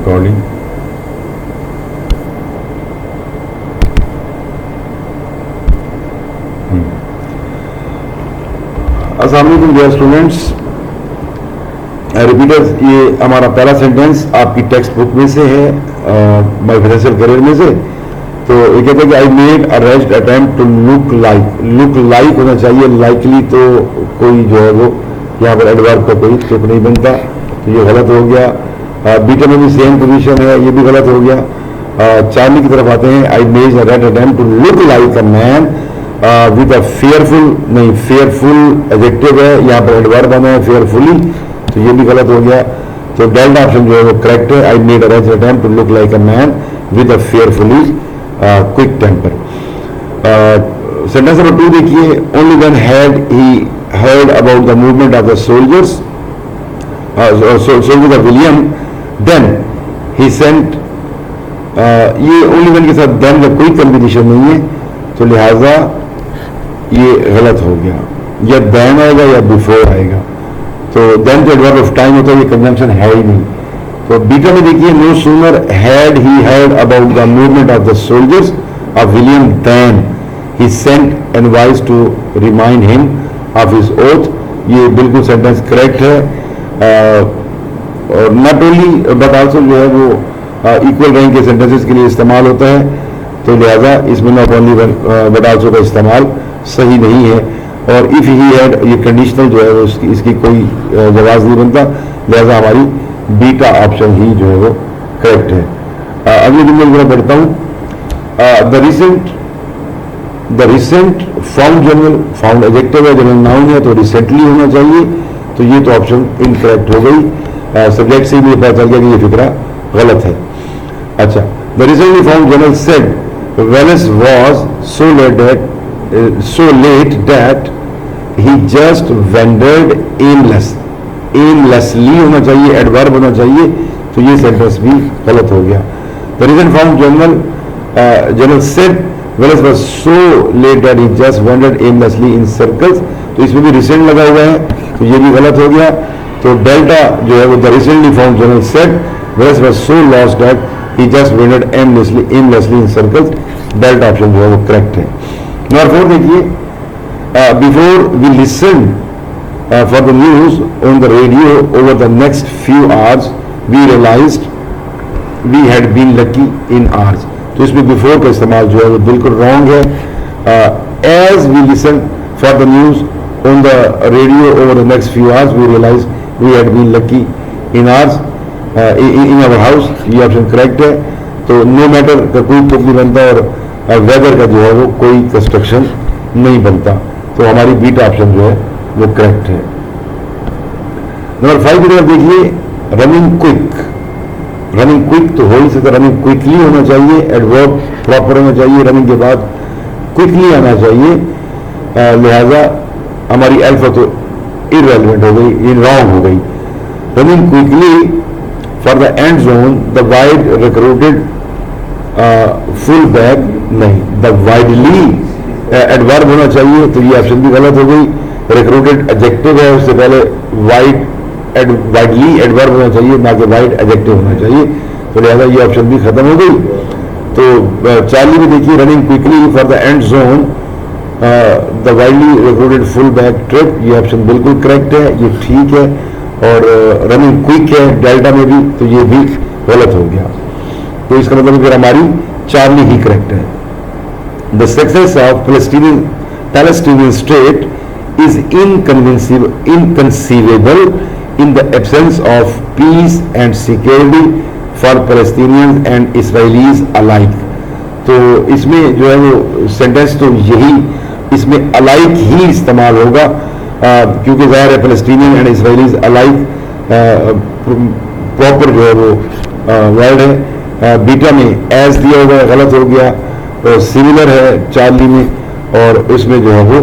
recording. अस्सलाम वालेकुम dear students, repeaters, ये हमारा पहला सेंटेंस आपकी टेक्स्ट बुक में से है, माय फाइनेंशियल करियर में से। तो ये कहते हैं कि I made a rest attempt to look like होना चाहिए, लाइकली तो कोई जो है वो यहाँ पर एडवर्ब का कोई तुक नहीं बनता, तो ये गलत हो गया। बीटा में भी सेम पोजीशन है, ये भी गलत हो गया। चार्ली की तरफ आते हैं, I made a rest attempt to look like a man with a fearful adjective है, यहाँ पर एडवर्ब बना है फेयरफुली, तो ये भी गलत हो गया। तो डेल्टा ऑप्शन जो है वो करेक्ट है। I made a rest attempt to look like a man with a fearfully quick temper. Sentence number 2 देखिए, only when had he heard about the movement of the soldiers of William, then he sent, ये only when के साथ then का कोई combination नहीं है, तो लिहाजा ये गलत हो गया, या then आएगा या before आएगा। तो then तो एडवर्ब ऑफ टाइम होता है, ये कंजंक्शन है ही नहीं। तो बीटा में देखिए, no sooner had he heard about the movement of the soldiers of William, then he sent envoys to remind him of his oath. ये बिल्कुल सेंटेंस करेक्ट है, और नॉट ओनली बट आल्सो जो है वो इक्वल रैंक के sentences के लिए इस्तेमाल होता है, तो लिहाजा इसमें नॉट ओनली बट आल्सो का इस्तेमाल सही नहीं है। और इफ़ ही हैड, ये कंडीशनल जो है वो इसकी कोई जवाब नहीं बनता, लिहाजा हमारी बीटा ऑप्शन ही जो है वो करेक्ट है। अगले जुमले की तरफ बढ़ता हूँ। The recent found general, found adjective है, जनरल नाउन है, तो रिसेंटली होना चाहिए, तो ये तो ऑप्शन इनकरेक्ट हो गई। सब्जेक्ट से भी पता चल गया कि ये फिक्रा गलत है। अच्छा, the recently found general said Wallace was so let that he just wondered aimlessly होना चाहिए, एडवर्ब होना चाहिए, तो ये सेंटेंस भी गलत हो गया। The recent found general said Veles was so late that he just wandered aimlessly in circles, तो इसमें भी रिसेंट लगा हुआ है, तो ये भी गलत हो गया। तो डेल्टा जो है वो the recently found general said Veles was so lost that he just wandered aimlessly in circles, delta option जो है वो करेक्ट है। नंबर 4 देखिए, before we listen for the news on the radio over the next few hours we realized we had been lucky in hours, तो इसमें before का इस्तेमाल जो है वो बिल्कुल रॉन्ग है। As we listen for the news on the radio over the next few hours we realize we had been lucky in hours in our house, ये ऑप्शन करेक्ट है। तो नो मैटर का कोई तुक नहीं बनता, और वेदर का जो है वो कोई कंस्ट्रक्शन नहीं बनता, तो हमारी बीटा ऑप्शन जो है वो करेक्ट है। नंबर 5 की तरफ देखिए, रनिंग क्विक तो हो ही सकता, रनिंग क्विकली होना चाहिए, एडवर्ब प्रॉपर होना चाहिए, रनिंग के बाद क्विकली आना चाहिए, लिहाजा हमारी अल्फा तो इररेलेवेंट हो गई, ये रॉन्ग हो गई। Running quickly for the end zone the wide recruited full back, नहीं, द वाइडली एडवर्ब होना चाहिए, तो ये ऑप्शन भी गलत हो गई। रिक्रूटेड एडजेक्टिव है, उससे पहले वाइडली एडवर्ब होना चाहिए, ना कि वाइड एडजेक्टिव होना चाहिए, तो लिहाजा ये ऑप्शन भी खत्म हो गई। तो चार्ली में देखिए, running quickly for the end zone the widely recruited full back trip, ये ऑप्शन बिल्कुल करेक्ट है, ये ठीक है। और रनिंग क्विक है डेल्टा में भी, तो ये भी गलत हो गया, तो इसका मतलब फिर हमारी चार्ली ही करेक्ट है। The success of Palestinian state is inconceivable in the absence of peace and security for Palestinians and Israelis alike, तो इसमें जो है वो सेंटेंस तो यही, इसमें अलाइक ही इस्तेमाल होगा, क्योंकि ज़ाहिर है Palestinian and Israelites alike proper जो है वो वर्ड है। बीटा में एज दिया हुआ है, गलत हो गया, और सिमिलर है चार्ली में, और इसमें जो है वो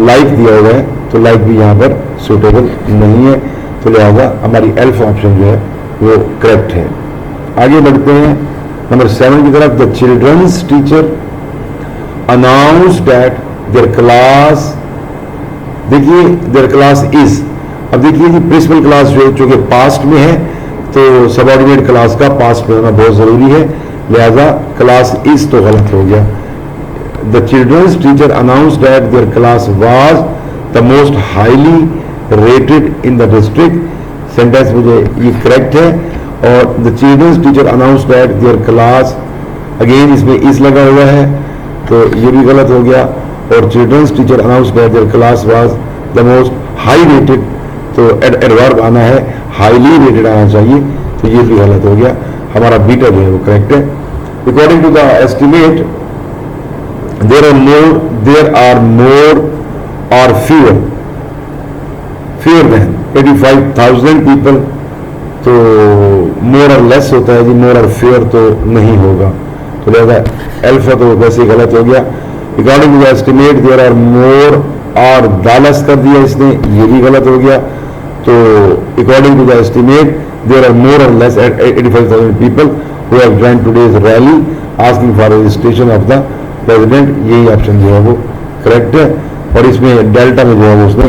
लाइक दिया हुआ है, तो लाइक भी यहाँ पर सूटेबल नहीं है, तो लिहाजा हमारी एल्फ ऑप्शन जो है वो करेक्ट है। आगे बढ़ते हैं नंबर 7 की तरफ। The children's teacher announce that their class, देखिए देयर क्लास इज, अब देखिए कि प्रिंसिपल क्लास जो कि पास्ट में है, तो सबऑर्डिनेट क्लास का पास्ट में होना बहुत ज़रूरी है, लिहाजा क्लास इज तो गलत हो गया। The children's teacher announced that their class was the most highly rated in the district. Sentence मुझे ये करेक्ट है। और the children's teacher announced that their class, again इसमें इस लगा हुआ है तो ये भी गलत हो गया। और children's teacher announced that their class was the most high rated, तो एडवर्ब आना है, हाईली रेटेड आना चाहिए, तो ये भी गलत हो गया। हमारा बीटा जो है वो करेक्ट है। According to the estimate there are more और fewer than 85,000 पीपल, तो मोर और लेस होता है जी, मोर और फेयर तो नहीं होगा, तो लिहाजा अल्फा तो वैसे ही गलत हो गया। According to the estimate there are more और दालस कर दिया इसने, ये भी गलत हो गया। तो according to the estimate there are more or less 85,000 people who have joined today's rally asking for registration of the president, यही ऑप्शन जो है वो करेक्ट है। और इसमें डेल्टा में जो है वो उसने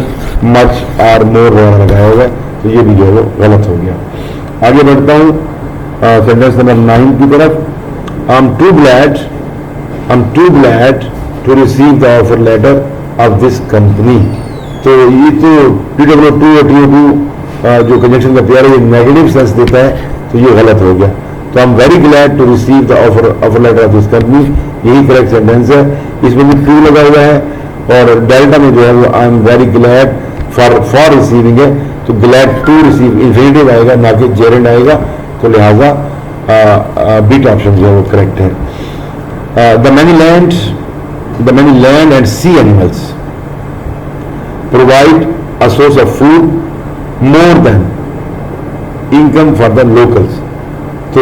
मच और मोर वगैरह लगाया हुआ है, तो ये भी जो है वो गलत हो गया। आगे बढ़ता हूँ सेंटेंस नंबर 9 की तरफ। I am too glad to receive the offer letter of this company. तो ये तो TW2 और TO2 जो कंजंक्शन का पेयर है ये नेगेटिव सेंस देता है, तो ये गलत हो गया। तो I am very glad to receive the offer letter of this company, यही करेक्ट सेंटेंस है। इसमें भी टू लगा हुआ है और डेल्टा में जो है वो आई am very glad for receiving है, तो ग्लैड टू रिसीव इन्फिनिटिव आएगा, ना कि जेरेंड आएगा, तो लिहाजा बीटा ऑप्शन जो है वो करेक्ट है। The many land and sea animals provide a source of food more than income for the locals, तो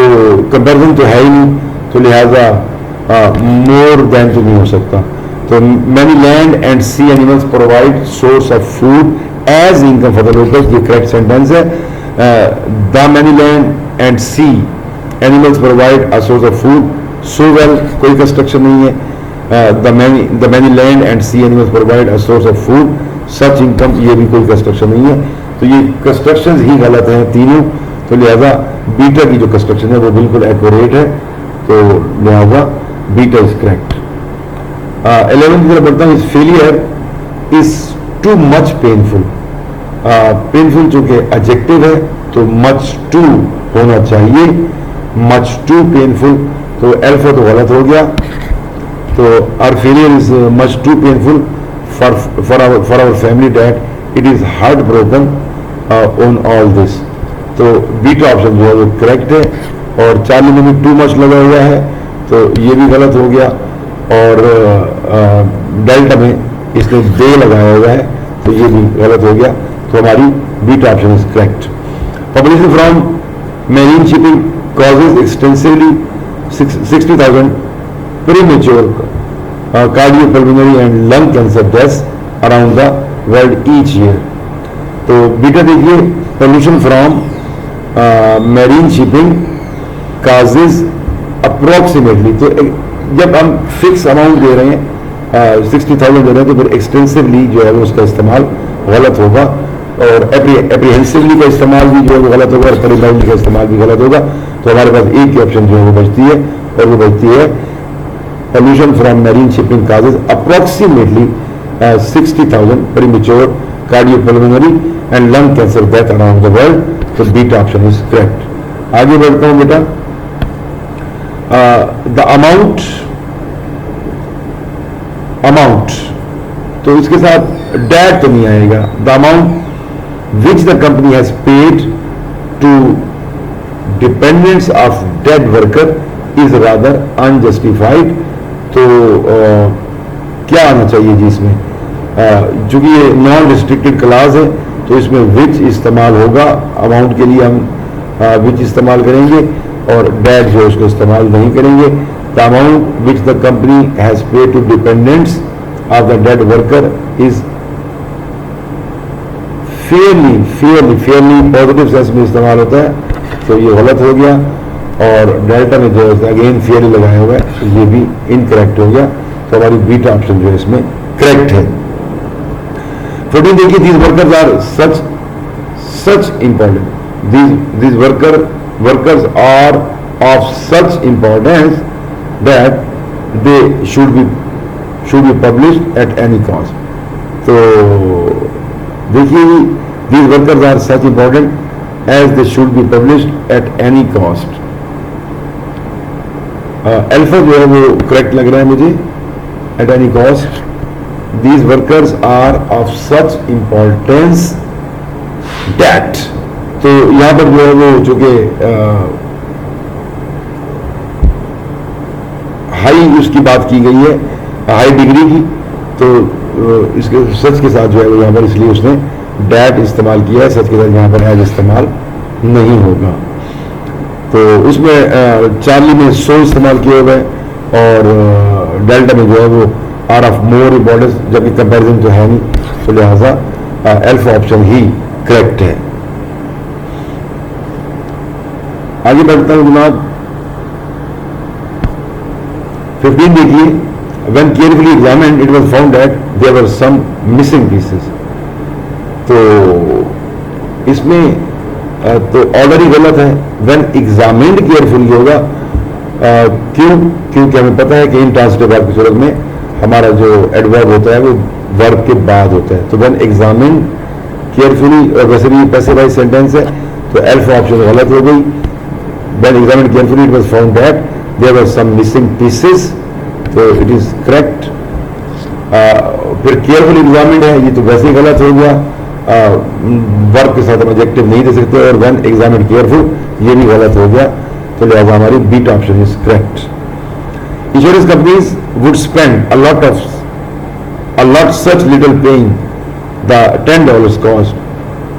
कंपेरिजन तो है ही नहीं, तो लिहाजा मोर देन तो नहीं हो सकता। तो many land and sea animals provide source of food as income for the locals, ये करेक्ट सेंटेंस है। The many land and sea animals provide a source of food, so well कोई construction नहीं है। The many land and sea animals provide a source of food, such income, ये भी कोई construction नहीं है, तो ये कंस्ट्रक्शन ही गलत हैं तीनों, तो लिहाजा बीटा की जो कंस्ट्रक्शन है वो बिल्कुल एक्यूरेट है, तो लिहाजा बीटा इज करेक्ट। 11 की तरफ बढ़ता हूँ। Failure is too much painful. Painful चूंकि एडजेक्टिव है तो मच टू होना चाहिए, मच टू पेनफुल, तो अल्फा तो गलत हो गया। तो our failure is much too painful for our family that it is heart broken on all this, तो बीटा ऑप्शन जो है वो करेक्ट है। और चार्ली में भी टू मच लगा हुआ है, तो ये भी गलत हो गया। और डेल्टा में इसने दे लगाया हुआ है, तो ये भी गलत हो गया, तो हमारी beta option is correct. Publicity from marine shipping causes extensively 60,000 premature cardiopulmonary and lung cancer deaths around the world each year. तो बीटा देखिए, pollution from marine shipping causes approximately, तो जब हम फिक्स अमाउंट दे रहे हैं 60,000 दे रहे हैं, तो फिर एक्सटेंसिवली जो है वो उसका इस्तेमाल गलत होगा, और एप्रीहेंसिवली का इस्तेमाल भी जो है वो गलत होगा, और परिमाइंडली का इस्तेमाल भी गलत होगा। तो हमारे पास एक ही ऑप्शन जो है वो बचती है, और वो बचती है pollution from marine shipping causes approximately 60,000 premature cardiopulmonary and lung cancer death around the world, तो बीटा ऑप्शन इज करेक्ट। आगे बढ़ता हूं बेटा। द अमाउंट, तो इसके साथ डेट तो नहीं आएगा। The amount which the company has paid to dependents of dead worker is rather unjustified, तो क्या आना चाहिए जी इसमें? चूंकि ये नॉन रिस्ट्रिक्टेड क्लास है, तो इसमें विच इस्तेमाल होगा, अमाउंट के लिए हम विच इस्तेमाल करेंगे, और डेट जो उसको इस्तेमाल नहीं करेंगे। The amount which the company has paid to dependents of the dead worker is fairly positive sense में इस्तेमाल होता है, तो ये गलत हो गया। और डेल्टा में जो है अगेन फेयरली लगाया हुआ है, तो ये भी इनकरेक्ट हो गया, तो हमारी बीटा ऑप्शन जो है इसमें करेक्ट है। 14 देखिए, these workers are such important these workers are of such importance that they should be published at any cost. तो देखिए, these workers are such important as they should be published at any cost. Alpha जो है वो correct लग रहा है मुझे, at any cost. These workers are of such importance that, तो यहाँ पर जो है वो चूंकि हाई उसकी बात की गई है, हाई डिग्री की, तो इसके सच के साथ जो है वो यहाँ पर इसलिए उसने डैट इस्तेमाल किया है, सच के साथ यहाँ पर एज इस्तेमाल नहीं होगा. तो उसमें चार्ली में सो इस्तेमाल किए हुए और डेल्टा में जो है वो आर ऑफ मोर इम्पोर्टेंस, जबकि कंपैरिजन तो है नहीं, तो लिहाजा अल्फा ऑप्शन ही करेक्ट है. आगे बढ़ता हूं जनाब. 15 देखिए, when carefully examined it was found that there were some missing pieces. तो इसमें तो ऑर्डर ही गलत है. when examined carefully होगा. क्यों? क्योंकि हमें पता है कि इंट्रांसिटिव वर्ब की सूरत में हमारा जो एडवर्ब होता है वो वर्ब के बाद होता है. तो when examined carefully, और वैसे भी पैसिव वॉइस सेंटेंस है, तो अल्फा ऑप्शन गलत हो गई. when examined carefully it was found that there were some missing pieces, तो इट इज करेक्ट. फिर केयरफुल एग्जामिन्ड है, ये तो वैसे ही गलत हो गया. वर्ब के साथ हम एडजेक्टिव नहीं दे सकते, और व्हेन एग्जामिन्ड केयरफुल ये भी गलत हो गया. तो लिहाजा हमारी beta option is correct. Insurance companies would spend a lot such little paying the $10 cost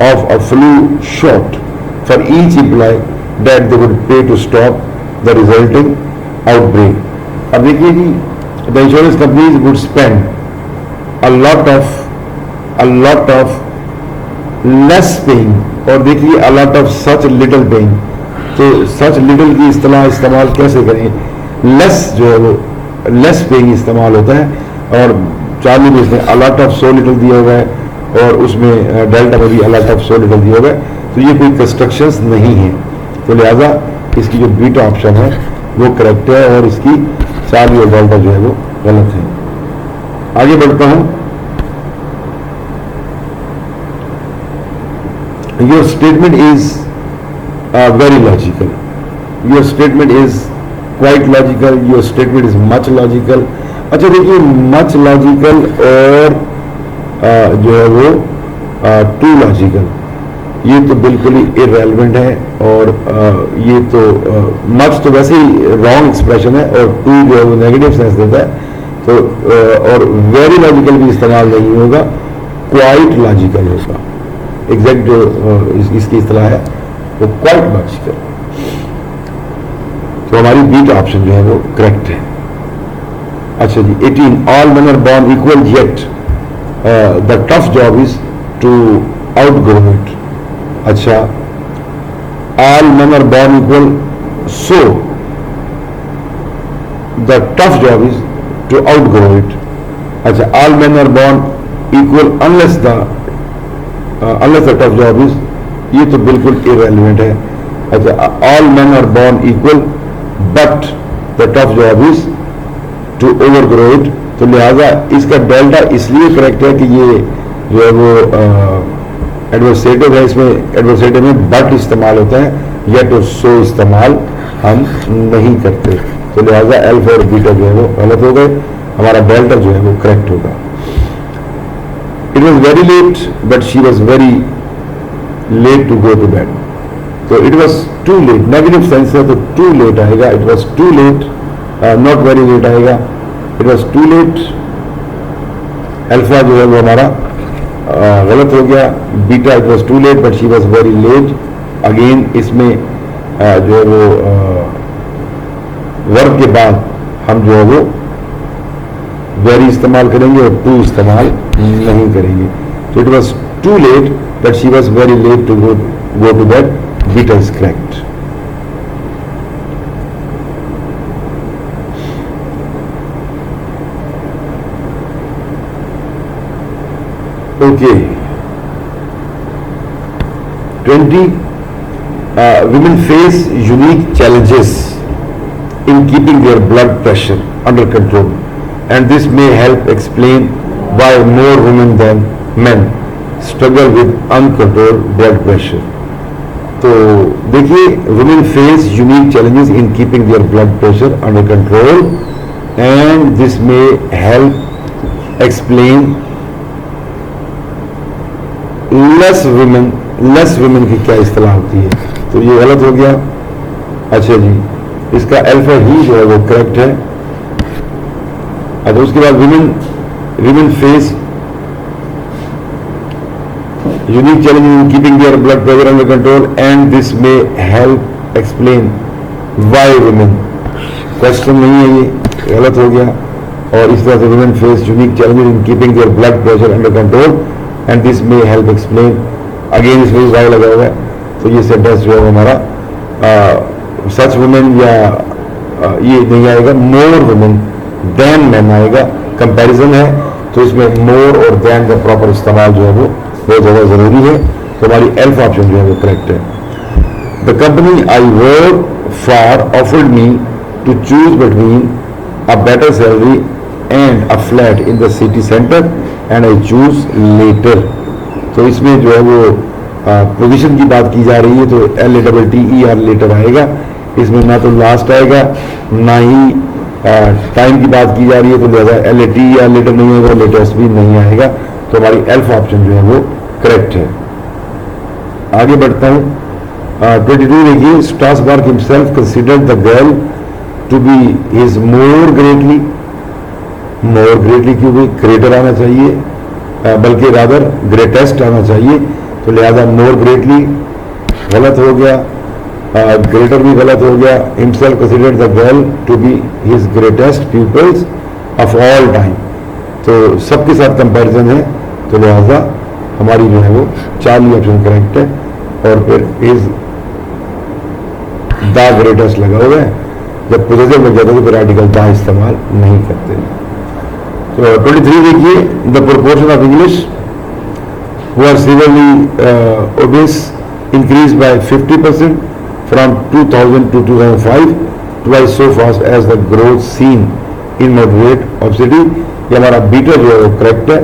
of a flu shot for each employee that they would pay to stop the resulting outbreak. अब देखिए जी, the insurance companies would spend a lot of less paying, और देखिए a lot of such little paying. तो such little की इस्तेमाल कैसे करें? less जो है वो less paying इस्तेमाल होता है, और चार्ली में इसने a lot of so little दिया हुआ है, और उसमें डेल्टा में भी a lot of so little दिया हुआ है. तो ये कोई कंस्ट्रक्शंस नहीं है, तो लिहाजा इसकी जो बीटा ऑप्शन है वो करेक्ट है, और इसकी चार्ली और डेल्टा जो है वो गलत है. आगे बढ़ता हूं. Your statement is very logical. Your statement is quite logical. Your statement is much logical. अच्छा देखिए, मच लॉजिकल और जो है वो टू लॉजिकल, ये तो बिल्कुल ही इररेलेवेंट है. और ये तो मच तो वैसे ही रॉन्ग एक्सप्रेशन है, और टू जो है वो नेगेटिव सेंस देता है. तो और वेरी लॉजिकल भी इस्तेमाल नहीं होगा, क्वाइट लॉजिकल होगा. एग्जैक्ट जो इसकी इस्तेलाह है वो क्वाइट लॉजिकल. तो हमारी बीटा ऑप्शन जो है वो करेक्ट है. अच्छा जी, 18 all men are born equal yet the tough job is to outgrow it. अच्छा, all men are born equal, so the tough job is to outgrow it. अच्छा, all men are born equal unless the tough job is, ये तो बिल्कुल irrelevant है. अच्छा, all men are born equal but the tough job is to overgrow it. तो लिहाजा इसका delta इसलिए करेक्ट है कि ये जो है वो एडवर्सेटिव है. इसमें एडवर्सेटिव में बट इस्तेमाल होता है, या तो सो इस्तेमाल हम नहीं करते. तो लिहाजा अल्फा और बीटा जो है वो गलत हो गए. हमारा डेल्टा जो है वो करेक्ट होगा. It was very late but she was very late to go to bed. तो it was too late, negative sense है तो टू लेट आएगा. It was too late, not very late आएगा. It was too late. Alpha जो है वो हमारा गलत हो गया. Beta it was too late but she was very late. Again इसमें जो है वो वर्ब के बाद हम जो है वो वेरी इस्तेमाल करेंगे और टू इस्तेमाल नहीं करेंगे. तो it was too late but she was very late to go to bed. Beta is correct. Okay, 20 women face unique challenges in keeping their blood pressure under control, and this may help explain why more women than men struggle with uncontrolled blood pressure. तो देखिए, women face unique challenges in keeping their blood pressure under control, and this may help explain less women की क्या इस्तेलाह होती है. तो ये गलत हो गया. अच्छा जी, इसका अल्फा ही जो है वो करेक्ट है. अच्छा, उसके बाद women face unique challenges in keeping their blood pressure under control, and this may help explain why women. Question नहीं है, ये गलत हो गया. और इस तरह से women face unique challenges in keeping their blood pressure under control, and this may help explain. Again इसमें why लगा हुआ है. तो ये सेंटेंस जो है हमारा सच वुमेन या ये नहीं आएगा, मोर वुमेन देन मैन आएगा. कंपैरिजन है तो इसमें मोर और देन का प्रॉपर इस्तेमाल जो है वो बहुत ज़्यादा ज़रूरी है. तो हमारी एल्फ ऑप्शन जो है वो करेक्ट है. The company I work for offered me to choose between a better salary and a flat in the city centre and I choose later. तो इसमें जो है वो पोजीशन की बात की जा रही है, तो LATTER लेटर आएगा. इसमें ना तो लास्ट आएगा, ना ही टाइम की बात की जा रही है, तो लिहाजा LATER लेटर नहीं होगा, लेटेस्ट भी नहीं आएगा. तो हमारी एल्फ ऑप्शन जो है वो करेक्ट है. आगे बढ़ता हूँ. 22 देखिए, Strasbourg himself considered the girl to be his more greatly क्यों भी ग्रेटर आना चाहिए, बल्कि रादर ग्रेटेस्ट आना चाहिए. तो लिहाजा मोर ग्रेटली गलत हो गया, ग्रेटर भी गलत हो गया. Himself considered the girl to be his greatest peoples of all time. तो सबके साथ कंपैरिजन है, तो लिहाजा हमारी जो है वो चार्ली ऑप्शन करेक्ट है. और फिर इज द ग्रेटेस्ट लगा हुआ है. जब पोजेसिव लग जाता है तो फिर आर्टिकल द इस्तेमाल नहीं करते. तो 23 देखिए, the proportion of English who are severely obese increased by 50% from 2000 to 2005, twice so fast as the growth seen in moderate obesity. ये हमारा बीटा जो है वो करेक्ट है.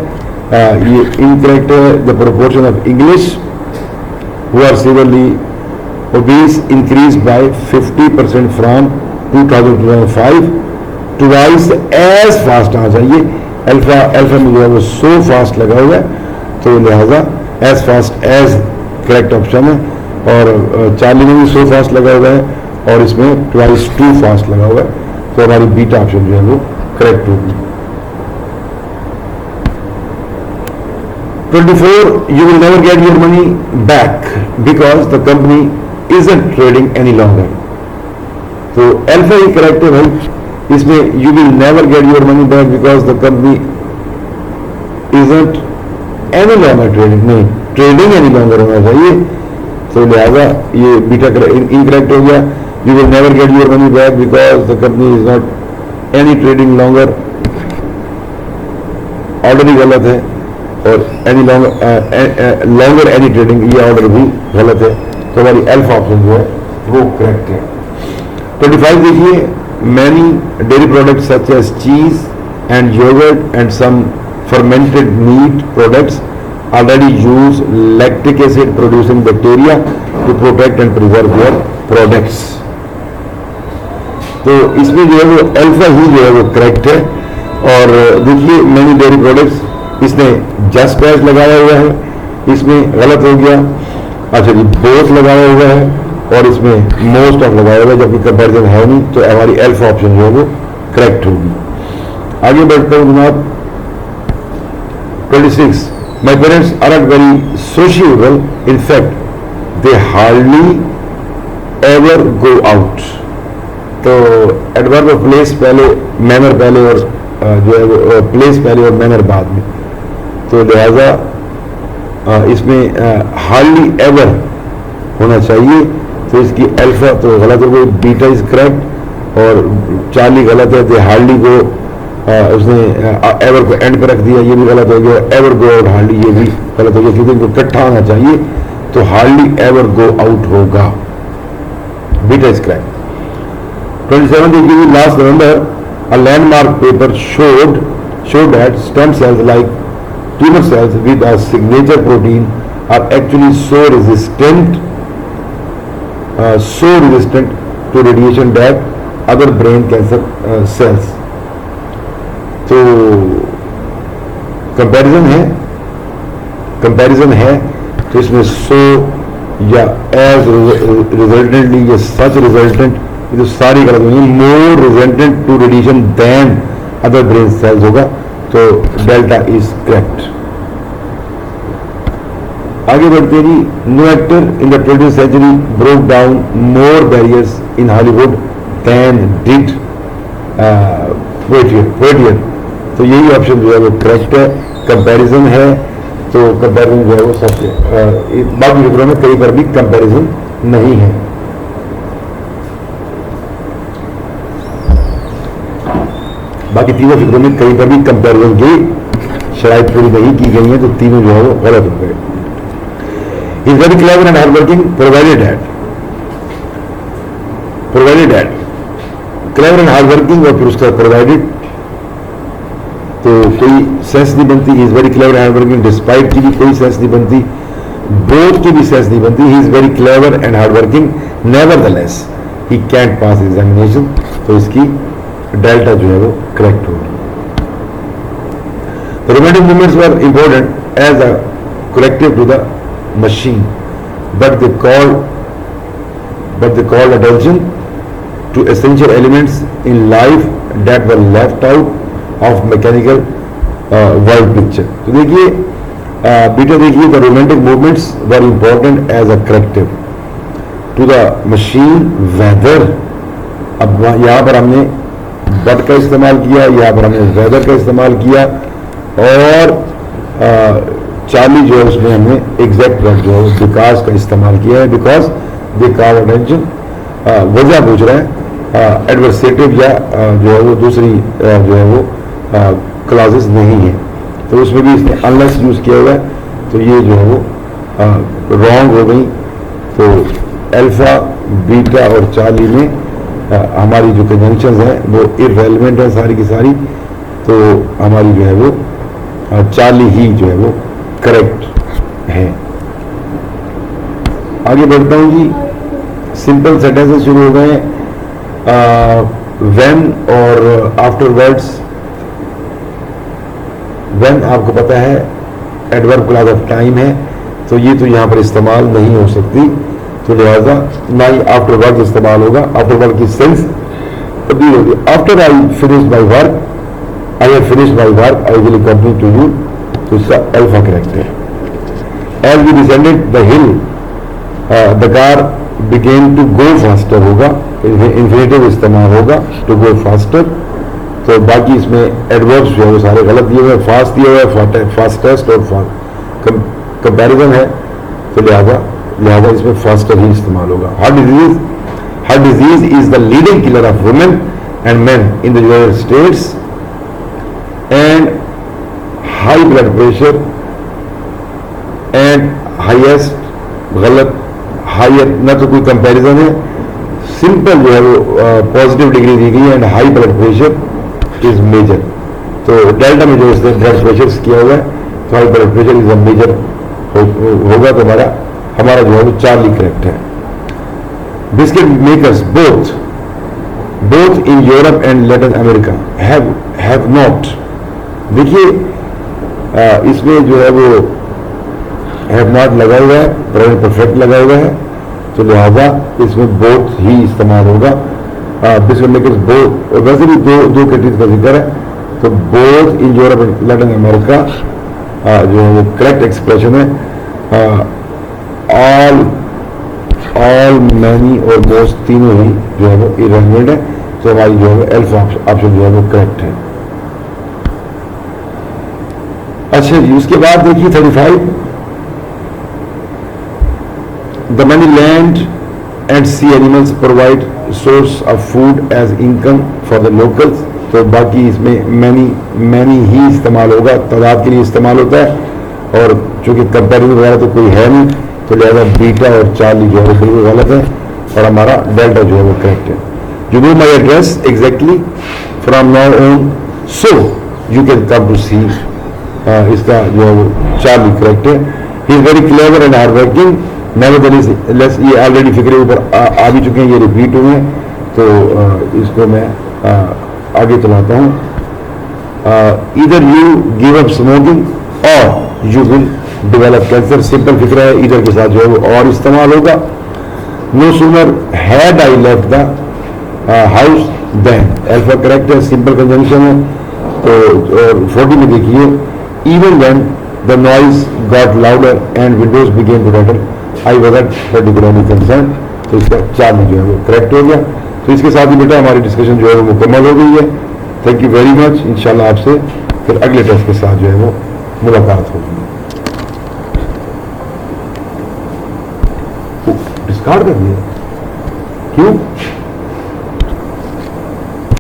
ये इनकरेक्ट है. The proportion of English who are severely obese increased by 50% from 2000 to 2005, twice as fast आना चाहिए. अल्फा में जो है वो so fast लगा हुआ है, तो लिहाजा as fast as correct option है. और चार्ली में भी सो फास्ट लगा हुआ है, और इसमें ट्वाइस टू फास्ट लगा हुआ है. तो हमारी बीटा ऑप्शन जो है वो करेक्ट होगी. 24, you will never get your money back because the company isn't trading any longer. तो अल्फा ही करेक्ट है भाई. इसमें you will never get your money back because the company isn't any longer trading, नहीं, trading any longer होना चाहिए. तो लिहाजा ये बीटा इनकरेक्ट हो गया. You will never get your money back because the company is not any trading longer. Order ही गलत है, और एनी लॉन्गर एनी ट्रेडिंग ये ऑर्डर भी गलत है. तो हमारी अल्फा ऑप्शन जो है वो करेक्ट है. 25 देखिए, many dairy products such as cheese and yoghurt and some fermented meat products already use lactic acid producing bacteria to protect and preserve their products. तो इसमें जो है वो अल्फा ही जो है वो करेक्ट है. और देखिए, many dairy products, इसने just as लगाया हुआ है, इसमें गलत हो गया. अच्छा जी, both लगाया हुआ है, और इसमें most of लगाया हुआ है, जबकि कंपैरिजन है नहीं. तो हमारी अल्फा ऑप्शन जो है वो करेक्ट होगी. आगे बढ़ता हूँ जनाब. 26, my parents aren't very sociable. In fact, they hardly ever go out. तो एडवर्ब ऑफ प्लेस पहले, मैनर पहले, और जो है वो प्लेस पहले और मैनर बाद में. तो लिहाजा इसमें हार्डली एवर होना चाहिए. तो इसकी अल्फा तो गलत हो गई, बीटा इज करेक्ट, और चार्ली गलत है. दे हार्डली गो, उसने एवर को एंड पर रख दिया, ये भी गलत हो गया. एवर गो आउट हार्डली, ये भी गलत हो गया, क्योंकि इनको इकट्ठा आना चाहिए. तो हार्डली एवर गो आउट होगा. Beta is correct. 27th देखिए, last November a landmark paper showed that stem cells like tumor cells with a signature protein are actually so resistant to radiation that other brain cancer cells. तो comparison है तो इसमें सो या as resultantly या सच resultant, ये तो सारी गलत होंगी. More resultant to radiation than other brain cells होगा, तो डेल्टा इज करेक्ट. आगे बढ़ते हैं जी. No actor in the 20th century broke down more barriers in Hollywood than did Poitier. तो यही ऑप्शन जो है वो करेक्ट है. कंपैरिजन है तो कंपैरिजन जो है वो सबसे बाकी विवरणों में कहीं पर भी कंपैरिजन नहीं है. बाकी तीनों फिक्रों में कहीं पर भी कंपैरिजन की शराइत पूरी नहीं की गई है, तो तीनों जो है वो गलत हो गए. Is very clever and hard working provided clever and hard working और फिर उसका प्रोवाइडेड, तो कोई सेंस नहीं बनती. He is very clever and hard working despite की भी कोई सेंस नहीं बनती. बोथ की भी सेंस नहीं बनती. He is very clever and hard working nevertheless he can't pass examination, तो इसकी डेल्टा जो है वो करेक्ट होगी. The romantic movements were important as a corrective to the machine, but they called attention to essential elements in life that were left out of mechanical world picture. तो देखिए beta देखिए, the romantic movements were important as a corrective to the machine whether. अब यहाँ पर हमने but का इस्तेमाल किया, यहाँ पर हमने वेदर का इस्तेमाल किया, और चार्ली जो है उसमें हमने एग्जैक्ट वर्ड जो है विकास का इस्तेमाल किया है. बिकॉज दे कॉल अटेंशन, वजह पूछ रहे हैं, एडवर्सेटिव या जो है वो दूसरी जो है वो क्लासेस नहीं है, तो उसमें भी इसने अनलेस यूज किया हुआ है, तो ये जो है वो रॉन्ग हो गई. तो अल्फा, बीटा और चार्ली में हमारी जो कंजंक्शंस हैं वो इररेलेवेंट है सारी की सारी, तो हमारी जो है वो चार्ली ही जो है वो करेक्ट है. आगे बढ़ता हूँ जी. सिंपल सेंटेंसेस शुरू हो गए. व्हेन और आफ्टरवर्ड्स. व्हेन आपको पता है एडवर्ब क्लॉज ऑफ टाइम है, तो ये तो यहाँ पर इस्तेमाल नहीं हो सकती, तो लिहाजा ना ही आफ्टर वर्क इस्तेमाल होगा. आफ्टर वर्क की सेंस तब्दील होगी. After I finish my work, I have finish my work, I will continue to you, तो इसका अल्फा करेक्ट है. As we descended the hill the car began to go faster होगा, infinitive इस्तेमाल होगा to go faster. तो बाकी इसमें adverbs जो है वो सारे गलत दिए हुए. फास्ट दिया हुआ है, फास्टेस्ट और कंपैरिजन है, तो लिहाजा इसमें फास्टर ही इस्तेमाल होगा. Heart disease is the leading killer of women and main in the United states, and high blood pressure and highest गलत. हायर ना तो कोई कंपैरिजन है, सिंपल जो है वो पॉजिटिव डिग्री दी गई है, and high blood pressure is major. तो डेल्टा में जो इसने ब्लड प्रेशर किया हुआ है, तो high blood pressure is a major होगा, तो हमारा जो है वो चार्ली करेक्ट है. Biscuit makers both in Europe and Latin America have not. देखिए इसमें जो है वो हैव नॉट लगा हुआ है, प्रेजेंट परफेक्ट लगा हुआ है, तो लिहाजा इसमें बोथ ही इस्तेमाल होगा. बिस्किट मेकर्स बोथ, और वैसे भी दो कैटेगरीज का जिक्र है, तो both in Europe and Latin America जो है वो करेक्ट एक्सप्रेशन है. ऑल मैनी और मोस्ट तीनों ही जो है वो इररेलेवेंट है, तो हमारी जो है अल्फा ऑप्शन जो है वो करेक्ट है. अच्छा जी, उसके बाद देखिए 35. The money land and sea animals provide source of food as income for the locals. तो बाकी इसमें मैनी ही इस्तेमाल होगा, तादाद के लिए इस्तेमाल होता है, और चूंकि कंपेरिजन वगैरह तो कोई है नहीं, तो लिहाजा बीटा और चार्ली जो है बिल्कुल गलत है. और हमारा डेल्टा जो है वो करेक्ट है. You know my address exactly from now on, so you can come to see. इसका जो है वो चार्ली करेक्ट है. He is very clever and hard working. Nevertheless ये ऑलरेडी फिक्रे ऊपर आ भी चुके हैं, ये रिपीट हुए हैं, तो इसको मैं आगे चलाता हूँ. Either you give up smoking or you will develop cancer. Simple फिक्रा है, इधर के साथ जो है वो और इस्तेमाल होगा. No sooner had I left the house then. Alpha correct है, सिंपल कंजंक्शन है. तो 40 में देखिए, even when the noise got louder and windows began to rattle, I wasn't particularly concerned. तो इसका 4 में जो है वो करेक्ट हो गया. तो इसके साथ ही बेटा हमारी डिस्कशन जो है वो मुकम्मल हो गई है. Thank you very much. इंशाल्लाह आपसे फिर अगले टेस्ट के साथ जो है वो मुलाकात होगी. डिस्कार्ड कर दिया क्यों?